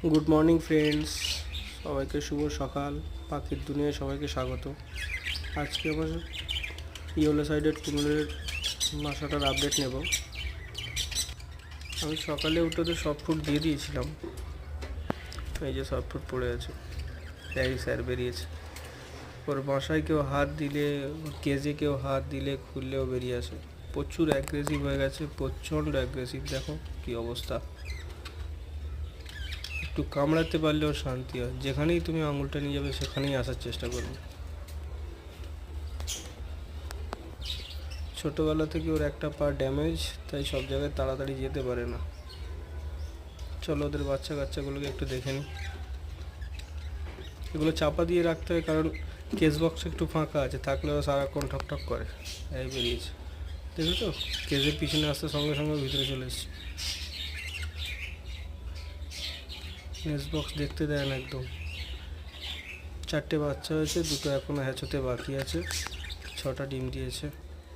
Good morning friends, সবাইকে শুভ সকাল। পাখির দুনিয়ায় সবাইকে স্বাগত। আজকে আমার ইয়েলো সাইডেড কুমিরের বাসাটার আপডেট নেব। আমি সকালে উঠে তো সব ফুড দিয়ে দিয়েছিলাম। এই যে সব ফুড পড়ে আছে, এই স্যার বেরিয়েছে। ওর বাসায় কেউ হাত দিলে, ওর কেজে কেউ হাত দিলে খুললেও বেরিয়ে আসে। প্রচুর অ্যাগ্রেসিভ হয়ে গেছে, প্রচণ্ড অ্যাগ্রেসিভ। দেখো কী অবস্থা। একটু কামড়াতে পারলেও শান্তি হয়। যেখানেই তুমি আঙুলটা নিয়ে যাবে সেখানেই আসার চেষ্টা করবে। ছোটোবেলা থেকে ওর একটা পা ড্যামেজ, তাই সব জায়গায় তাড়াতাড়ি যেতে পারে না। চলো ওদের বাচ্চা কাচ্চাগুলোকে একটু দেখে নিই। এগুলো চাপা দিয়ে রাখতে হয়, কারণ কেস বক্স একটু ফাঁকা আছে, থাকলে ওরা সারাক্ষণ ঠকঠক করে। এই বেরিয়েছে, দেখো তো, কেসের পিছনে আসতে সঙ্গে সঙ্গে ভিতরে চলে এসছে। কেস বক্স দেখতে দেয় না একদম। 4টে বাচ্চা হয়েছে, 2টো এখনও হ্যাচতে বাকি আছে, 6টা ডিম দিয়েছে।